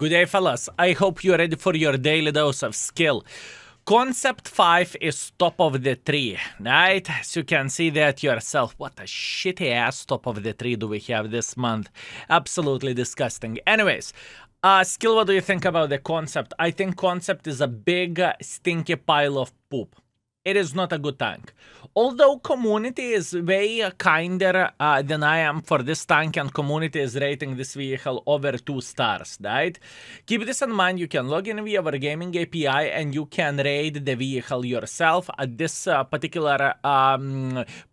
Good day, fellas. I hope you're ready for your daily dose of skill. Concept 5 is top of the tree, right? As you can see that yourself. What a shitty ass top of the tree do we have this month. Absolutely disgusting. Anyways, skill, what do you think about the concept? I think concept is a big, stinky pile of poop. It is not a good tank. Although community is way kinder than I am for this tank, and community is rating this vehicle over 2 stars, right? Keep this in mind, you can log in via our gaming API and you can rate the vehicle yourself. At this particular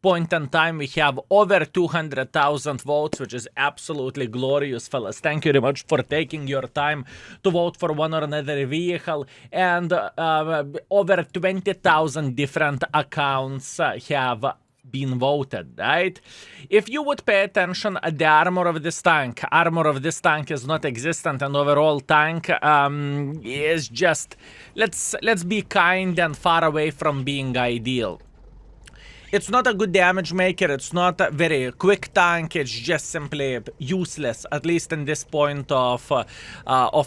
point in time, we have over 200,000 votes, which is absolutely glorious, fellas. Thank you very much for taking your time to vote for one or another vehicle, and over 20,000 different accounts have been voted, right? If you would pay attention at the armor of this tank is not existent, and overall tank is just, let's be kind and far away from being ideal. It's not a good damage maker, it's not a very quick tank, it's just simply useless, at least in this point of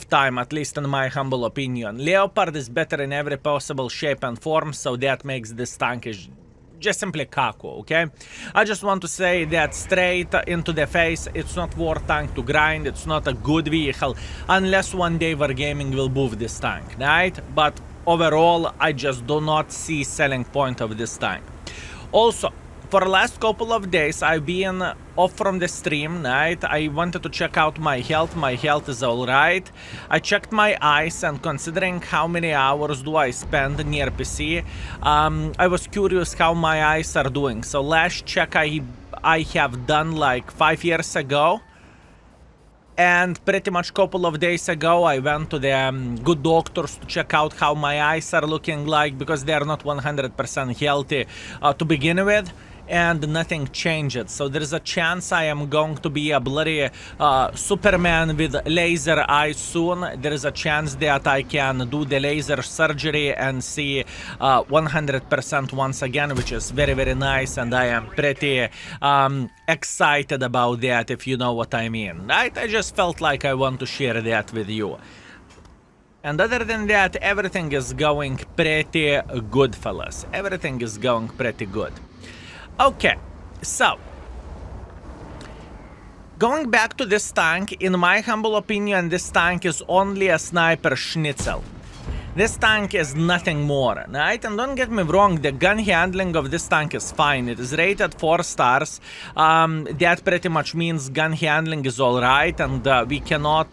time, at least in my humble opinion. Leopard is better in every possible shape and form, so that makes this tank is just simply caco, okay? I just want to say that straight into the face, it's not worth tank to grind, it's not a good vehicle, unless one day Wargaming will move this tank, right? But overall, I just do not see selling point of this tank. Also, for the last couple of days, I've been off from the stream, right? I wanted to check out my health. My health is alright. I checked my eyes, and considering how many hours do I spend near PC, I was curious how my eyes are doing. So last check I have done like 5 years ago. And pretty much a couple of days ago, I went to the good doctors to check out how my eyes are looking like, because they are not 100% healthy to begin with, and nothing changed. So there is a chance I am going to be a bloody Superman with laser eyes soon. There is a chance that I can do the laser surgery and see 100% once again, which is very, very nice, and I am pretty excited about that, if you know what I mean, right? I just felt like I want to share that with you. And other than that, everything is going pretty good, fellas. Everything is going pretty good. Okay, so going back to this tank, in my humble opinion, this tank is only a sniper schnitzel. This tank is nothing more, right? And don't get me wrong, the gun handling of this tank is fine. It is rated 4 stars. That pretty much means gun handling is alright, and we cannot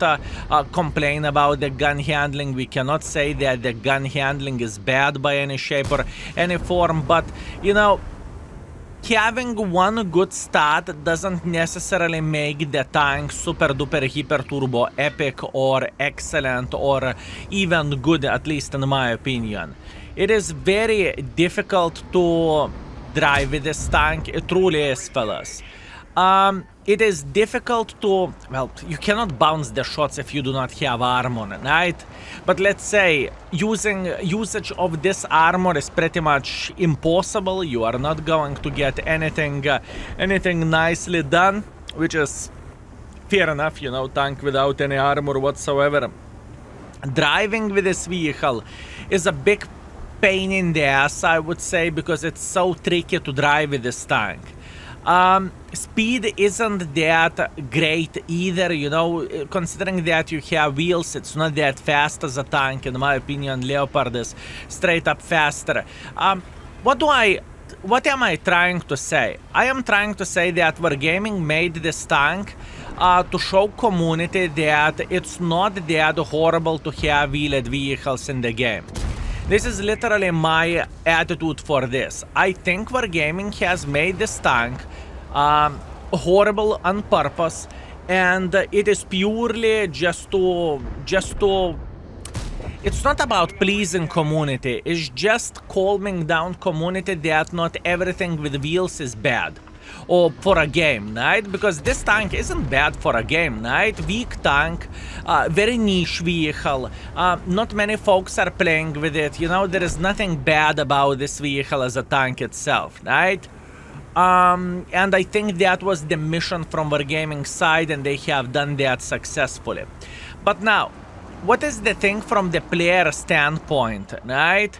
complain about the gun handling. We cannot say that the gun handling is bad by any shape or any form, but, you know, having one good stat doesn't necessarily make the tank super duper hyper turbo epic or excellent or even good, at least in my opinion. It is very difficult to drive with this tank, it truly is, fellas. It is difficult to, well, you cannot bounce the shots if you do not have armor, right? But let's say usage of this armor is pretty much impossible. You are not going to get anything nicely done, which is fair enough, you know, tank without any armor whatsoever. Driving with this vehicle is a big pain in the ass, I would say, because it's so tricky to drive with this tank. Speed isn't that great either, you know, considering that you have wheels, it's not that fast as a tank. In my opinion, Leopard is straight up faster. What am I trying to say? I am trying to say that Wargaming made this tank to show community that it's not that horrible to have wheeled vehicles in the game. This is literally my attitude for this. I think Wargaming has made this tank horrible on purpose, and it is purely just to it's not about pleasing community, it's just calming down community that not everything with wheels is bad. Or for a game, right? Because this tank isn't bad for a game, right? Weak tank, very niche vehicle. Not many folks are playing with it. You know, there is nothing bad about this vehicle as a tank itself, right? And I think that was the mission from Wargaming side, and they have done that successfully. But now, what is the thing from the player standpoint, right?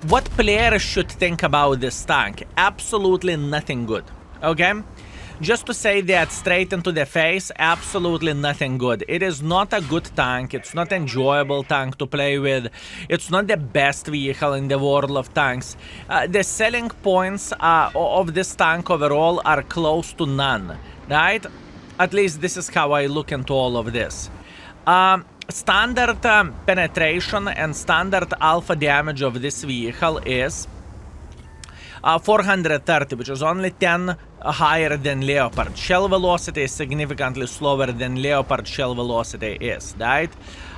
What players should think about this tank? Absolutely nothing good, okay? Just to say that straight into the face, absolutely nothing good. It is not a good tank, it's not an enjoyable tank to play with, it's not the best vehicle in the world of tanks. The selling points of this tank overall are close to none, right? At least this is how I look into all of this. Standard penetration and standard alpha damage of this vehicle is 430, which is only 10 higher than Leopard. Shell velocity is significantly slower than Leopard shell velocity is, right?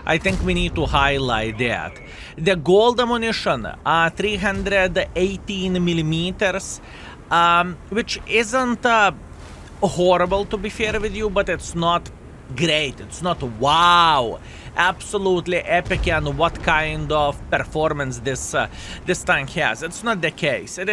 I think we need to highlight that. The gold ammunition, 318 millimeters, which isn't horrible, to be fair with you, but it's not great. It's not wow, absolutely epic and what kind of performance this tank has. It's not the case. It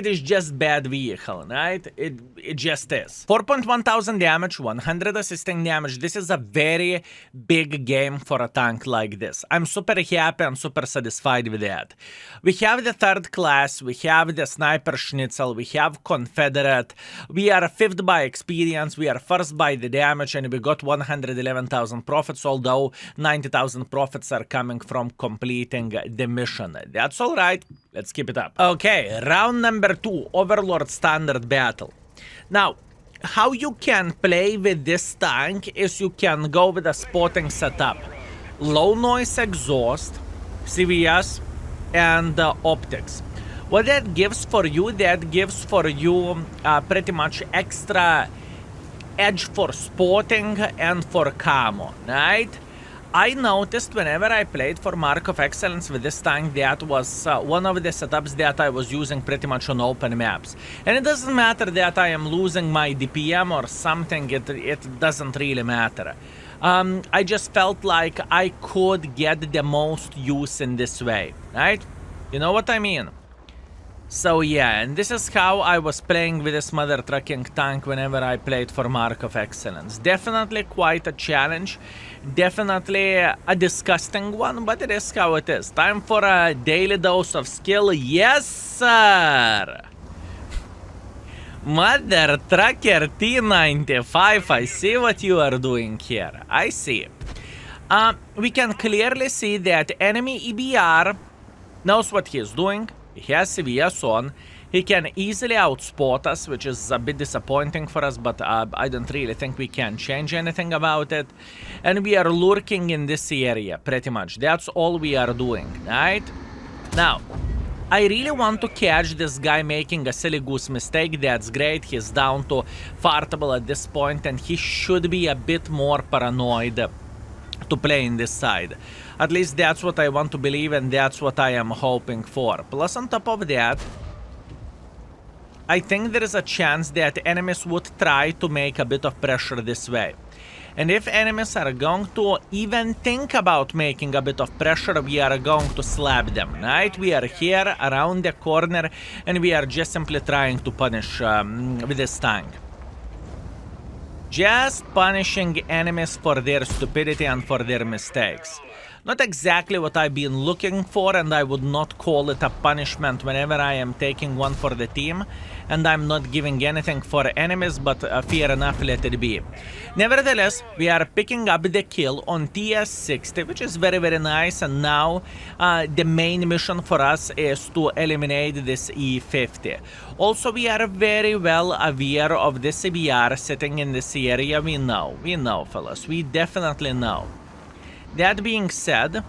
is just bad vehicle, right? It just is. 4.1 thousand damage, 100 assisting damage. This is a very big game for a tank like this. I'm super happy and super satisfied with that. We have the third class, we have the sniper schnitzel, we have Confederate, we are fifth by experience, we are first by the damage, and we got 111,000 profits, although 90,000 profits are coming from completing the mission. That's alright. Let's keep it up. Okay, round number 2, Overlord Standard Battle. Now, how you can play with this tank is you can go with a spotting setup. Low noise exhaust, CVS, and optics. What that gives for you, pretty much extra edge for spotting and for camo, right? I noticed whenever I played for Mark of Excellence with this tank, that was one of the setups that I was using pretty much on open maps. And it doesn't matter that I am losing my DPM or something, it doesn't really matter. I just felt like I could get the most use in this way, right? You know what I mean? So yeah, and this is how I was playing with this mother trucking tank whenever I played for Mark of Excellence. Definitely quite a challenge, definitely a disgusting one, but it is how it is. Time for a daily dose of skill. Yes, sir! Mother Trucker T95, I see what you are doing here. I see. We can clearly see that enemy EBR knows what he is doing. He has CVS on. He can easily outspot us, which is a bit disappointing for us, but I don't really think we can change anything about it. And we are lurking in this area, pretty much. That's all we are doing, right? Now, I really want to catch this guy making a silly goose mistake. That's great. He's down to fartable at this point, and he should be a bit more paranoid to play in this side. At least that's what I want to believe, and that's what I am hoping for. Plus, on top of that, I think there is a chance that enemies would try to make a bit of pressure this way. And if enemies are going to even think about making a bit of pressure, we are going to slap them, right? We are here around the corner, and we are just simply trying to punish with this tank. Just punishing enemies for their stupidity and for their mistakes. Not exactly what I've been looking for, and I would not call it a punishment whenever I am taking one for the team, and I'm not giving anything for enemies, but fair enough, let it be. Nevertheless, we are picking up the kill on TS-60, which is very, very nice, and now the main mission for us is to eliminate this E50. Also, we are very well aware of the CBR sitting in this area. We know, fellas, we definitely know. That being said,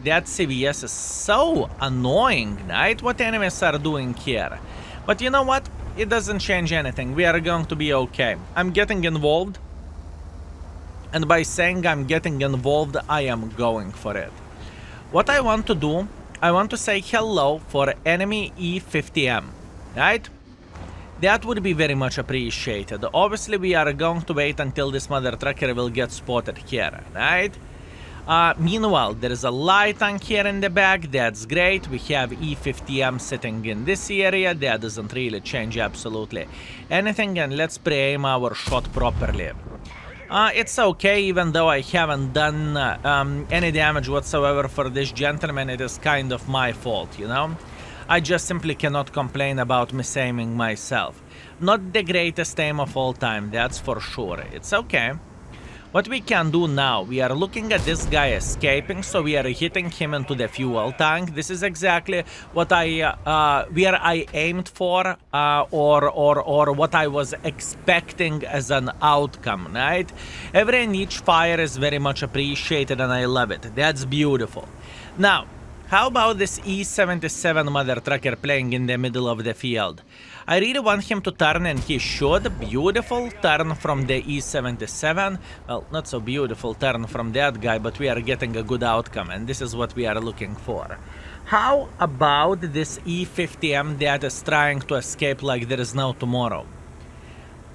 that CVS is so annoying, right? What enemies are doing here. But you know what? It doesn't change anything. We are going to be okay. I'm getting involved. And by saying I'm getting involved, I am going for it. What I want to do, I want to say hello for enemy E50M, right? That would be very much appreciated. Obviously, we are going to wait until this mother trucker will get spotted here, right? Meanwhile, there is a light tank here in the back. That's great. We have E50M sitting in this area. That doesn't really change absolutely anything. And let's pre-aim our shot properly. It's okay, even though I haven't done any damage whatsoever for this gentleman. It is kind of my fault, you know? I just simply cannot complain about misaiming myself. Not the greatest aim of all time, that's for sure. It's okay. What we can do now, we are looking at this guy escaping, so we are hitting him into the fuel tank. This is exactly what where I aimed for, or what I was expecting as an outcome, right? Every and each fire is very much appreciated, and I love it. That's beautiful. Now, how about this E77 mother trucker playing in the middle of the field? I really want him to turn, and he should. Beautiful turn from the E77. Well, not so beautiful turn from that guy, but we are getting a good outcome, and this is what we are looking for. How about this E50M that is trying to escape like there is no tomorrow?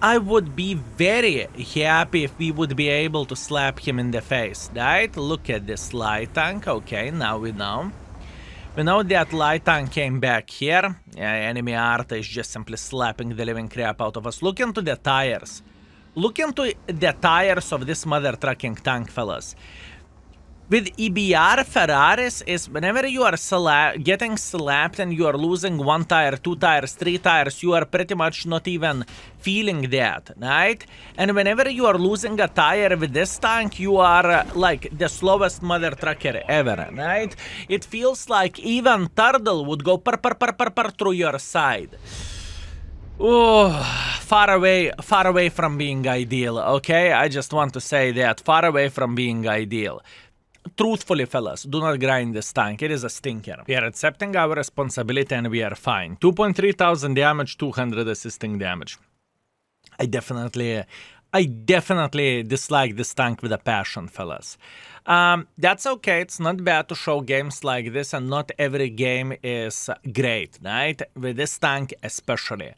I would be very happy if we would be able to slap him in the face, right? Look at this light tank. Okay, now we know. We know that light tank came back here. Enemy Arta is just simply slapping the living crap out of us. Look into the tires. Look into the tires of this mother trucking tank, fellas. With EBR Ferraris is whenever you are getting slapped and you are losing 1 tire, 2 tires, 3 tires, you are pretty much not even feeling that, right? And whenever you are losing a tire with this tank, you are like the slowest mother trucker ever, right? It feels like even Turtle would go per through your side. Oh, far away from being ideal, okay? I just want to say that, far away from being ideal. Truthfully, fellas, do not grind this tank. It is a stinker. We are accepting our responsibility and we are fine. 2.3 thousand damage, 200 assisting damage. I definitely dislike this tank with a passion, fellas. That's okay. It's not bad to show games like this, and not every game is great, right? With this tank especially.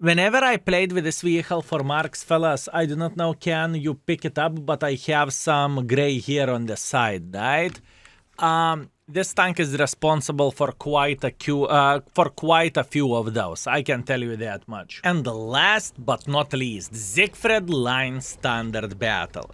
Whenever I played with this vehicle for marks, fellas, I do not know can you pick it up, but I have some gray here on the side, right? This tank is responsible for quite a few of those, I can tell you that much. And last but not least, Siegfried Line Standard Battle.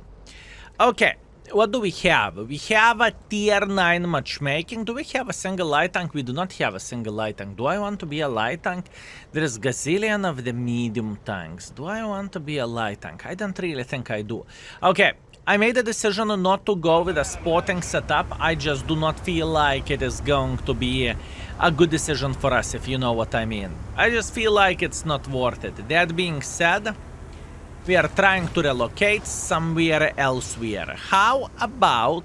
Okay. What do we have? We have a tier 9 matchmaking. Do we have a single light tank? We do not have a single light tank. Do I want to be a light tank? There is gazillion of the medium tanks. Do I want to be a light tank? I don't really think I do. Okay, I made a decision not to go with a spotting setup. I just do not feel like it is going to be a good decision for us, if you know what I mean. I just feel like it's not worth it. That being said, we are trying to relocate somewhere elsewhere. How about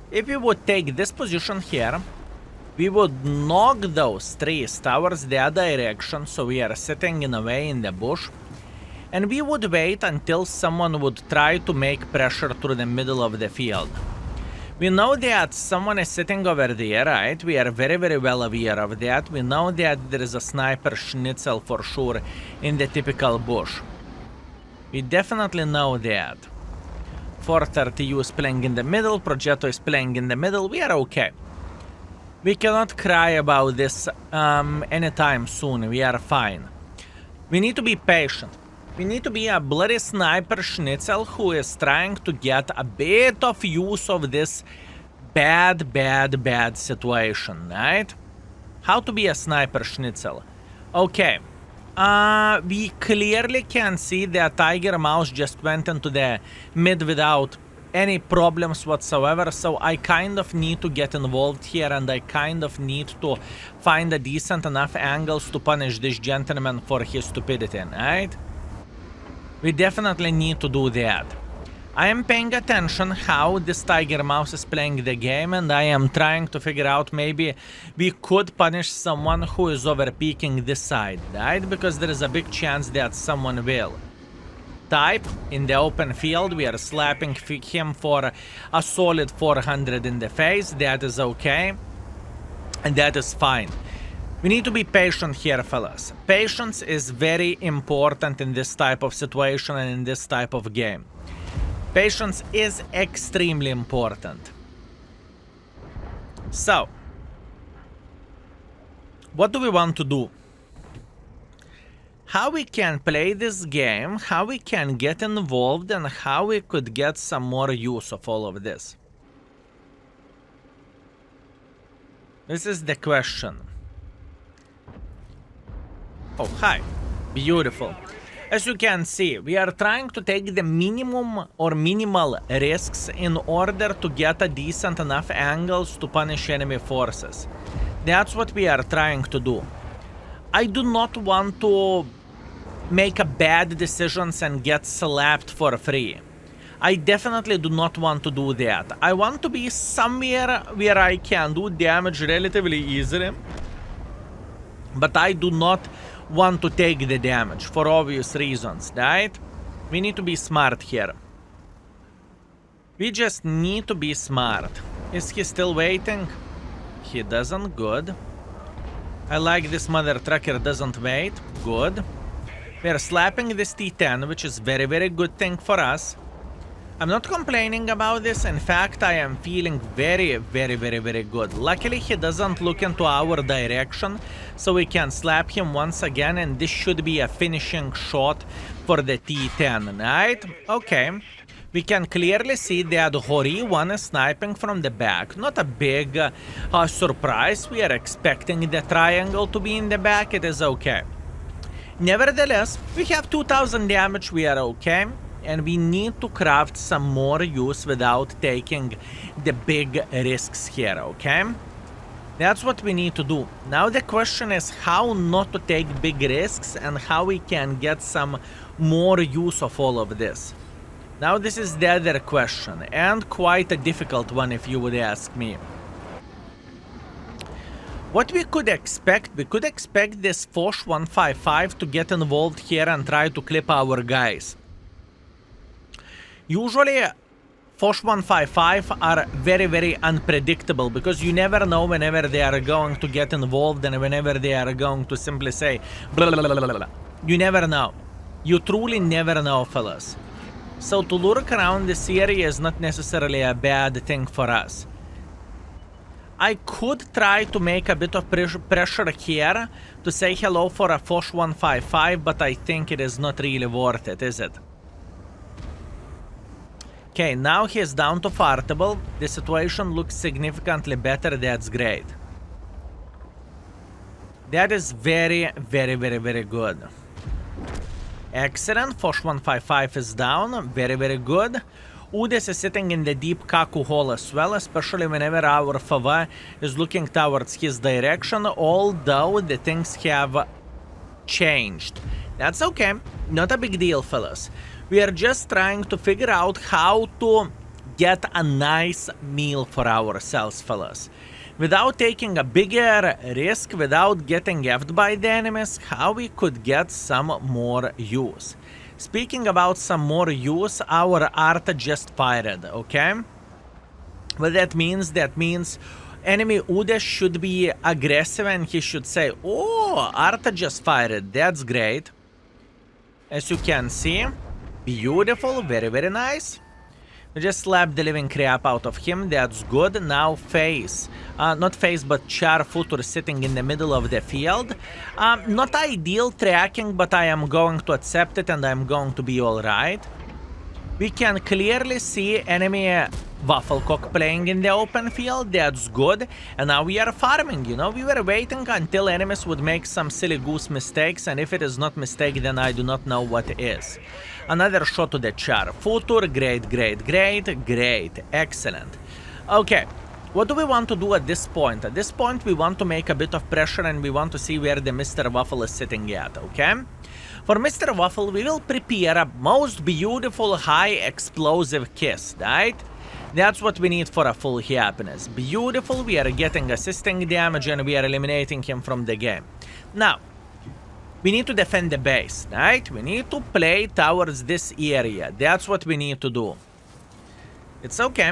if we would take this position here, we would knock those trees towards that direction, so we are sitting in a way in the bush, and we would wait until someone would try to make pressure through the middle of the field. We know that someone is sitting over there, right? We are very well aware of that. We know that there is a sniper schnitzel for sure in the typical bush. We definitely know that. 430U is playing in the middle, Progetto is playing in the middle, we are okay. We cannot cry about this anytime soon, we are fine. We need to be patient. We need to be a bloody sniper schnitzel who is trying to get a bit of use of this bad situation, right? How to be a sniper schnitzel? Okay. We clearly can see that Tiger Mouse just went into the mid without any problems whatsoever, so I kind of need to get involved here, and I kind of need to find a decent enough angles to punish this gentleman for his stupidity, right? We definitely need to do that. I am paying attention how this Tiger Mouse is playing the game, and I am trying to figure out maybe we could punish someone who is overpeaking this side, right? Because there is a big chance that someone will. Type in the open field, we are slapping him for a solid 400 in the face. That is okay, and that is fine. We need to be patient here, fellas. Patience is very important in this type of situation and in this type of game. Patience is extremely important. So, what do we want to do? how we can play this game, how we can get involved, and how we could get some more use of all of this. This is the question. Oh, hi. Beautiful. As you can see, we are trying to take the minimum or minimal risks in order to get a decent enough angles to punish enemy forces. That's what we are trying to do. I do not want to make a bad decisions and get slapped for free. I definitely do not want to do that. I want to be somewhere where I can do damage relatively easily, but I do not want to take the damage for obvious reasons, right? We need to be smart here. We just need to be smart. Is he still waiting? He doesn't. Good. I like this mother trucker doesn't wait. Good. We're slapping this T10, which is very, very good thing for us. I'm not complaining about this. In fact, I am feeling very, very, very, very good. Luckily, he doesn't look into our direction, so we can slap him once again, and this should be a finishing shot for the T10, right? Okay. We can clearly see that Hori 1 is sniping from the back. Not a big surprise. We are expecting the triangle to be in the back. It is okay. Nevertheless, we have 2000 damage. We are okay. And we need to craft some more use without taking the big risks here, okay? That's what we need to do. Now the question is how not to take big risks and how we can get some more use of all of this. Now this is the other question, and quite a difficult one if you would ask me. What we could expect this Foch 155 to get involved here and try to clip our guys. Usually, Foch 155 are very, very unpredictable because you never know whenever they are going to get involved and whenever they are going to simply say blah, blah, blah, blah, blah. You never know. You truly never know, fellas. So to lurk around this area is not necessarily a bad thing for us. I could try to make a bit of pressure here to say hello for a Foch 155, but I think it is not really worth it, is it? Okay, now he is down to fartable. The situation looks significantly better. That's great. That is very, very, very, very good. Excellent. Foch 155 is down. Very, very good. Udes is sitting in the deep Kaku hole as well, especially whenever our Fava is looking towards his direction, although the things have changed. That's okay. Not a big deal, fellas. We are just trying to figure out how to get a nice meal for ourselves, fellas. Without taking a bigger risk, without getting effed by the enemies, how we could get some more use. Speaking about some more use, our Arta just fired, okay? What that means enemy Udes should be aggressive and he should say, oh, Arta just fired, that's great. As you can see, beautiful, very, very nice. We just slapped the living crap out of him, that's good. Now Face, not Face but Char Futur sitting in the middle of the field. Not ideal tracking, but I am going to accept it and I'm going to be alright. We can clearly see enemy Wafflecock playing in the open field, that's good. And now we are farming, you know, we were waiting until enemies would make some silly goose mistakes, and if it is not mistake, then I do not know what is. Another shot to the Char Futur, great, great, great, great, excellent. Okay, what do we want to do at this point? At this point, we want to make a bit of pressure and we want to see where the Mr. Waffle is sitting at, okay? For Mr. Waffle, we will prepare a most beautiful high explosive kiss, right? That's what we need for a full happiness. Beautiful, we are getting assisting damage and we are eliminating him from the game. Now, we need to defend the base, right? We need to play towards this area. That's what we need to do. It's okay.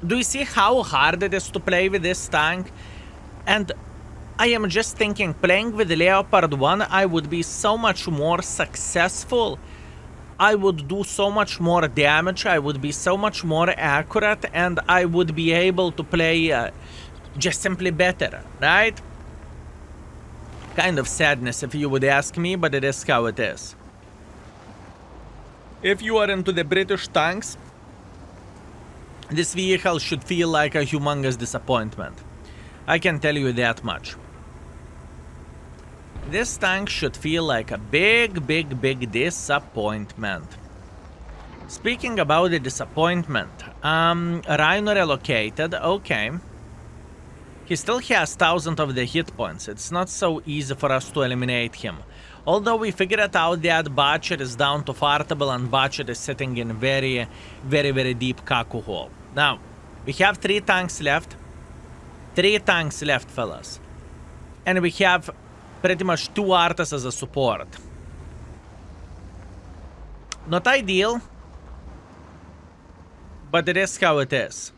Do you see how hard it is to play with this tank? And I am just thinking, playing with Leopard 1, I would be so much more successful. I would do so much more damage, I would be so much more accurate, and I would be able to play just simply better, right? Kind of sadness if you would ask me, but it is how it is. If you are into the British tanks, this vehicle should feel like a humongous disappointment. I can tell you that much. This tank should feel like a big, big, big disappointment. Speaking about the disappointment, Rhino relocated, okay. He still has 1,000 of the hit points. It's not so easy for us to eliminate him. Although we figured out that Butcher is down to fartable and Butcher is sitting in very, very, very deep Kaku hole. Now, we have 3 tanks left. 3 tanks left, fellas. And we have pretty much 2 Artas as a support. Not ideal, but it is how it is.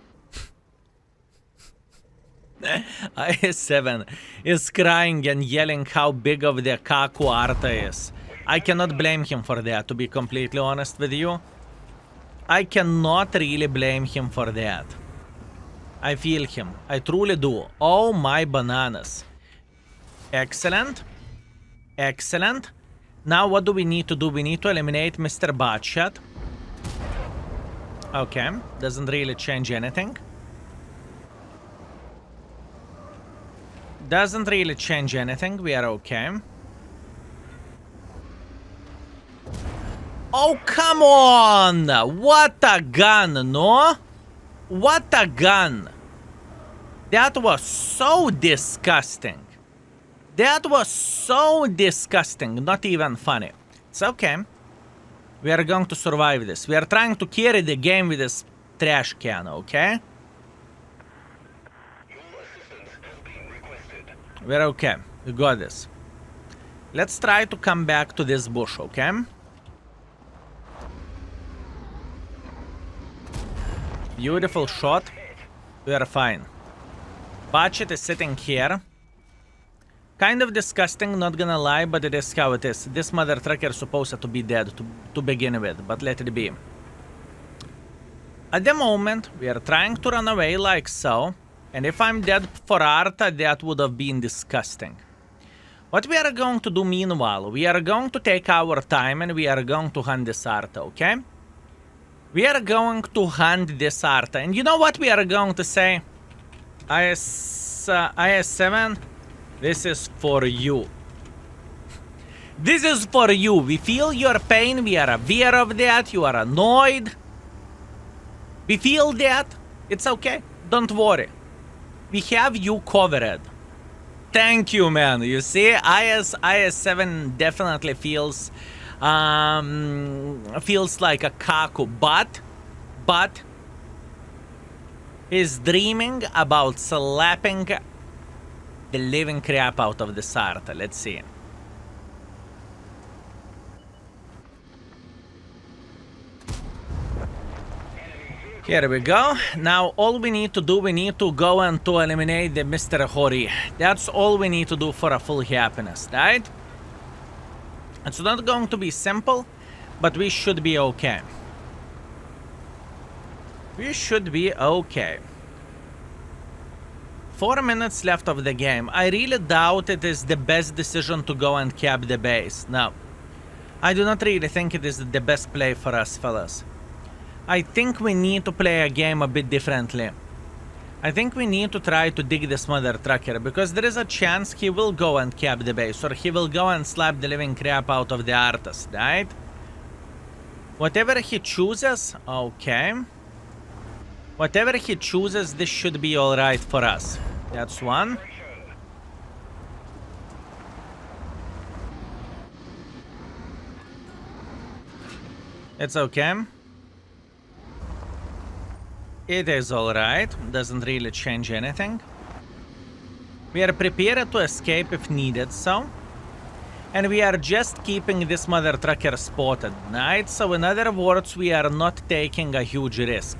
IS-7 is crying and yelling how big of the Kaku Arta is. I cannot blame him for that, to be completely honest with you. I cannot really blame him for that. I feel him. I truly do. Oh my bananas. Excellent. Excellent. Now what do we need to do? We need to eliminate Mr. Botshot. Okay. Doesn't really change anything. Doesn't really change anything. We are okay. Oh, come on! What a gun, no? What a gun! That was so disgusting. That was so disgusting. Not even funny. It's okay. We are going to survive this. We are trying to carry the game with this trash can, okay? We're okay. We got this. Let's try to come back to this bush, okay? Beautiful shot. We are fine. Botchet is sitting here. Kind of disgusting, not gonna lie, but it is how it is. This mother trucker is supposed to be dead to begin with, but let it be. At the moment, we are trying to run away like so. And if I'm dead for Arta, that would have been disgusting. What we are going to do meanwhile, we are going to take our time and we are going to hunt this Arta, okay? We are going to hunt this Arta. And you know what we are going to say? IS-7, this is for you. This is for you. We feel your pain. We are aware of that. You are annoyed. We feel that. It's okay. Don't worry. We have you covered. Thank you, man. You see, IS-7 definitely feels like a Kaku, but he's dreaming about slapping the living crap out of the Sarta. Let's see. Here we go. Now all we need to do, we need to go and to eliminate the Mr. Hori. That's all we need to do for a full happiness, right? It's not going to be simple, but we should be okay. We should be okay. 4 minutes left of the game. I really doubt it is the best decision to go and cap the base. No. I do not really think it is the best play for us, fellas. I think we need to play a game a bit differently. I think we need to try to dig this mother trucker, because there is a chance he will go and cap the base, or he will go and slap the living crap out of the artist, right? Whatever he chooses, okay. Whatever he chooses, this should be alright for us. That's one. It's okay. It is alright. Doesn't really change anything. We are prepared to escape if needed so. And we are just keeping this mother trucker spotted, right? So in other words, we are not taking a huge risk.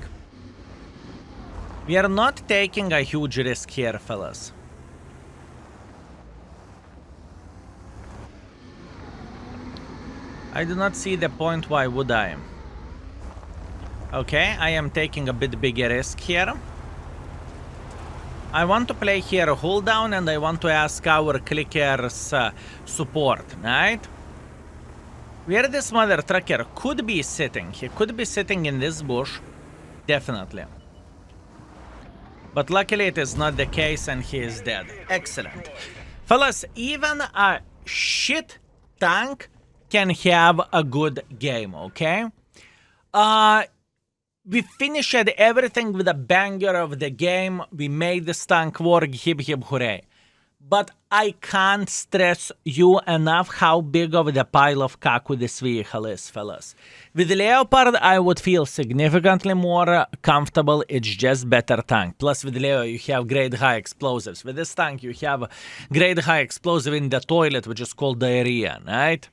We are not taking a huge risk here, fellas. I do not see the point, why would I? Okay, I am taking a bit bigger risk here. I want to play here a hold down, and I want to ask our clickers support, right? Where this mother trucker could be sitting. He could be sitting in this bush. Definitely. But luckily it is not the case and he is dead. Excellent. Fellas, even a shit tank can have a good game, okay? We finished everything with a banger of the game. We made this tank work, hip hip hooray. But I can't stress you enough how big of the pile of kaku this vehicle is, fellas. With the Leopard, I would feel significantly more comfortable. It's just better tank. Plus, with Leo, you have great high explosives. With this tank, you have great high explosive in the toilet, which is called diarrhea, right?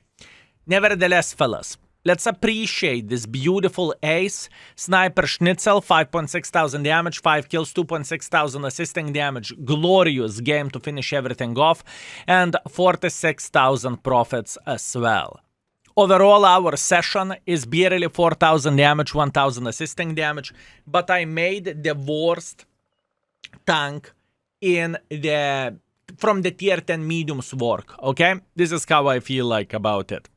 Nevertheless, fellas, let's appreciate this beautiful ace. Sniper Schnitzel, 5,600 damage, 5 kills, 2,600 assisting damage. Glorious game to finish everything off. And 46,000 profits as well. Overall, our session is barely 4,000 damage, 1,000 assisting damage. But I made the worst tank in the from the tier 10 mediums work, okay? This is how I feel like about it.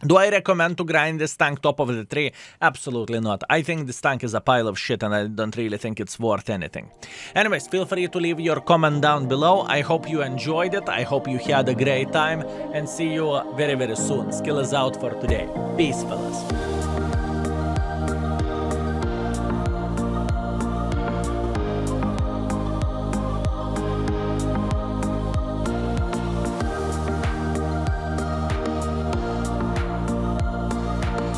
Do I recommend to grind this tank top of the tree? Absolutely not. I think this tank is a pile of shit and I don't really think it's worth anything. Anyways, feel free to leave your comment down below. I hope you enjoyed it. I hope you had a great time and see you very, very soon. Skill is out for today. Peace, fellas.